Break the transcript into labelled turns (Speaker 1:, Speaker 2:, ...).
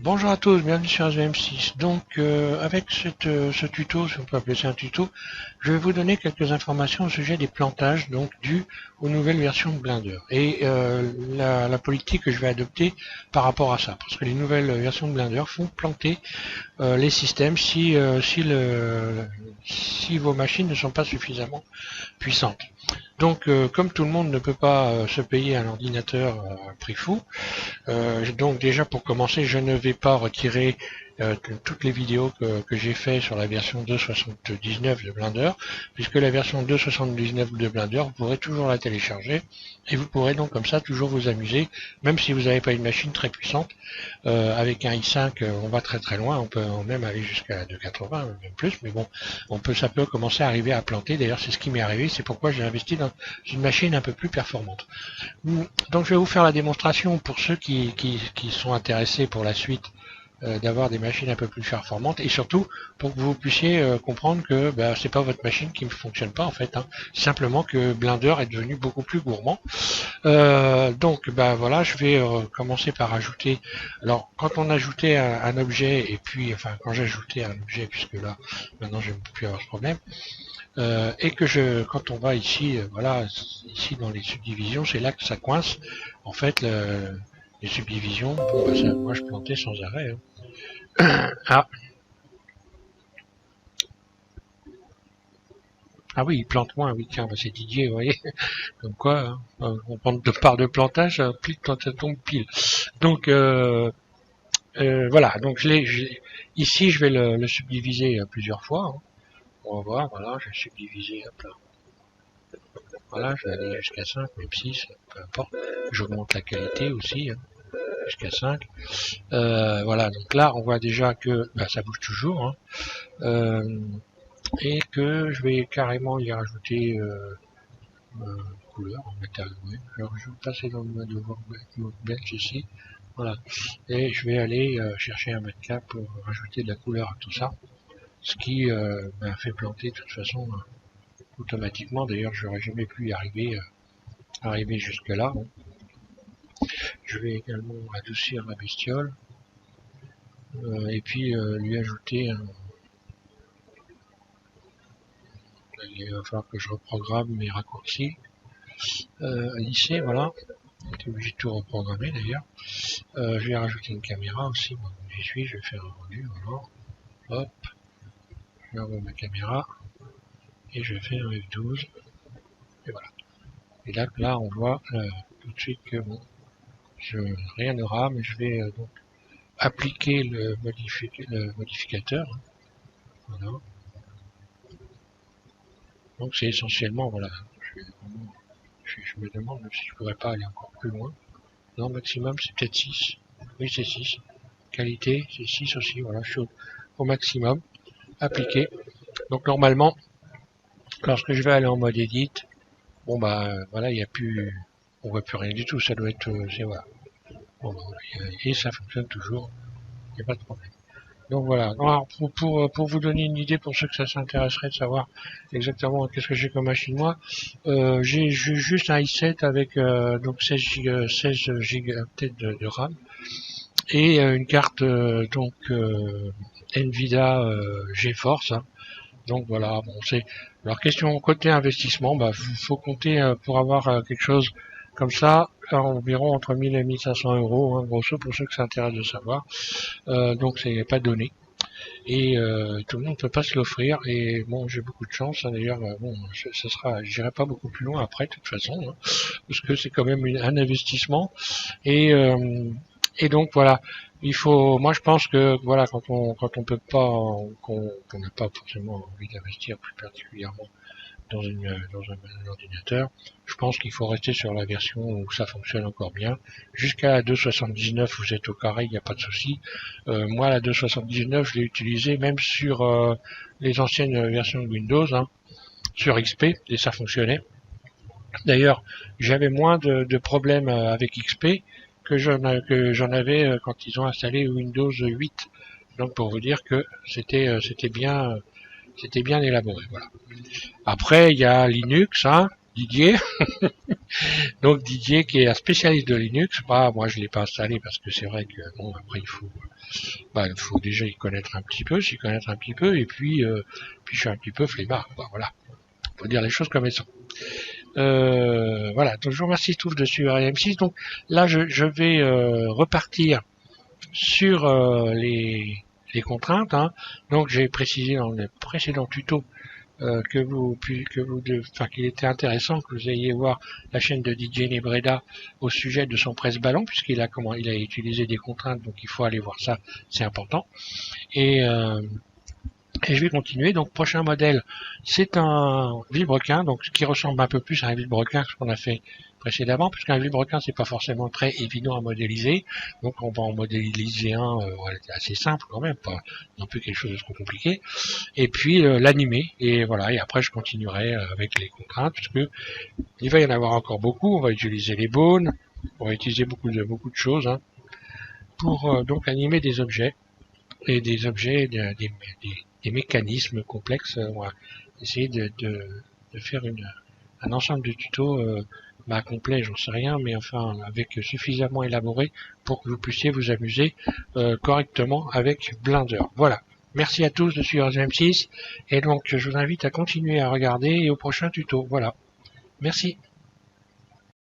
Speaker 1: Bonjour à tous, bienvenue sur SVM6. Donc avec ce tuto, si on peut appeler ça un tuto, je vais vous donner quelques informations au sujet des plantages donc dus aux nouvelles versions de Blender et la politique que je vais adopter par rapport à ça. Parce que les nouvelles versions de Blender font planter les systèmes si vos machines ne sont pas suffisamment puissantes. Donc comme tout le monde ne peut pas se payer un ordinateur à prix fou, donc déjà pour commencer, je ne vais pas retirer toutes les vidéos que j'ai fait sur la version 2.79 de Blender, puisque la version 2.79 de Blender, vous pourrez toujours la télécharger, et vous pourrez donc comme ça toujours vous amuser, même si vous n'avez pas une machine très puissante. Avec un i5, on va très très loin, on peut même aller jusqu'à la 280, même plus, mais bon, ça peut commencer à arriver à planter. D'ailleurs, c'est ce qui m'est arrivé, c'est pourquoi j'ai investi dans une machine un peu plus performante. Donc je vais vous faire la démonstration pour ceux qui sont intéressés pour la suite d'avoir des machines un peu plus performantes et surtout pour que vous puissiez comprendre que c'est pas votre machine qui ne fonctionne pas en fait, hein. Simplement que Blender est devenu beaucoup plus gourmand. Donc voilà, je vais commencer par ajouter. Alors quand on ajoutait un objet et puis enfin quand j'ajoutais un objet, puisque là maintenant je ne peux plus avoir ce problème, et que quand on va ici, voilà, ici dans les subdivisions, c'est là que ça coince. En fait, les subdivisions, bon, moi je plantais sans arrêt, hein. Ah oui, il plante moins, oui, tiens, c'est Didier, vous voyez, comme quoi, hein, on prend de part de plantage, pile quand ça tombe pile. Donc voilà, donc ici je vais le subdiviser plusieurs fois, hein. On va voir, voilà, je vais subdiviser, hop là. Voilà, je vais aller jusqu'à 5, même 6, peu importe. J'augmente la qualité aussi, hein, jusqu'à 5. Voilà, donc là, on voit déjà que ça bouge toujours, hein, et que je vais carrément y rajouter couleur en métal. Oui. Alors, je vais passer dans le mode workbench ici. Voilà. Et je vais aller chercher un matcap pour rajouter de la couleur à tout ça. Ce qui fait planter de toute façon automatiquement. D'ailleurs, j'aurais jamais pu y arriver jusque là. Bon. Je vais également adoucir la bestiole et puis lui ajouter un... Il va falloir que je reprogramme mes raccourcis. Lycée, voilà. J'étais obligé de tout reprogrammer d'ailleurs. Je vais rajouter une caméra aussi. Bon, j'y suis, je vais faire un rendu. Voilà. Hop, je revois ma caméra et je fais un F12. Et voilà. Et là on voit tout de suite que bon, rien ne rame. Je vais donc appliquer le modificateur. Voilà. Donc c'est essentiellement, voilà, je me demande si je pourrais pas aller encore plus loin. Non, maximum c'est peut-être 6. Oui, c'est 6. Qualité, c'est 6 aussi, voilà, je suis au maximum. Appliqué. Donc normalement, lorsque je vais aller en mode edit, bon voilà, il n'y a plus, on voit plus rien du tout, ça doit être, voilà. Bon, et ça fonctionne toujours, il n'y a pas de problème. Donc voilà. Alors, pour vous donner une idée, pour ceux que ça s'intéresserait de savoir exactement qu'est-ce que j'ai comme machine moi, j'ai juste un i7 avec donc 16 Go peut-être de RAM et une carte donc Nvidia GeForce, hein. Donc voilà, bon c'est. Alors question côté investissement, faut compter pour avoir quelque chose comme ça environ entre 1000 et 1500 euros, hein, grosso pour ceux que ça intéresse de savoir. Donc c'est pas donné. Et tout le monde ne peut pas se l'offrir. Et bon, j'ai beaucoup de chance, hein, d'ailleurs. Bon, ça sera, j'irai pas beaucoup plus loin après, de toute façon, hein, parce que c'est quand même un investissement. Et donc voilà, moi je pense que voilà, quand on peut pas, qu'on n'a pas forcément envie d'investir plus particulièrement dans un ordinateur, je pense qu'il faut rester sur la version où ça fonctionne encore bien. Jusqu'à la 2.79, vous êtes au carré, il n'y a pas de souci. Moi, la 2.79, je l'ai utilisée même sur les anciennes versions de Windows, hein, sur XP, et ça fonctionnait. D'ailleurs, j'avais moins de problèmes avec XP que j'en avais quand ils ont installé Windows 8. Donc pour vous dire que c'était bien élaboré. Voilà. Après, il y a Linux, hein.
Speaker 2: Didier. Donc Didier qui est un spécialiste de Linux, bah moi je l'ai pas installé parce que c'est vrai que bon après il faut déjà y connaître un petit peu, s'y connaître un petit peu, et puis je suis un petit peu flemmard, quoi, voilà. Faut dire les choses comme elles sont. Voilà, donc je vous remercie tous de suivre AM6. Donc là je vais repartir sur les contraintes. Hein. Donc j'ai précisé dans le précédent tuto qu'il était intéressant que vous ayez voir la chaîne de DJ Nebreda au sujet de son presse-ballon, puisqu'il a il a utilisé des contraintes, donc il faut aller voir ça, c'est important. Et je vais continuer. Donc prochain modèle, c'est un vilebrequin, donc ce qui ressemble un peu plus à un vilebrequin que ce qu'on a fait précédemment, puisqu'un vilebrequin c'est pas forcément très évident à modéliser. Donc on va en modéliser un assez simple quand même, pas non plus quelque chose de trop compliqué. Et puis l'animer. Et voilà. Et après je continuerai avec les contraintes, puisque il va y en avoir encore beaucoup. On va utiliser les bones, on va utiliser beaucoup de choses hein, pour donc animer des objets et des objets, des mécanismes complexes. On va essayer de faire un ensemble de tutos complet, j'en sais rien, mais enfin avec suffisamment élaboré pour que vous puissiez vous amuser correctement avec Blender. Voilà. Merci à tous de suivre M6 et donc je vous invite à continuer à regarder et au prochain tuto. Voilà. Merci.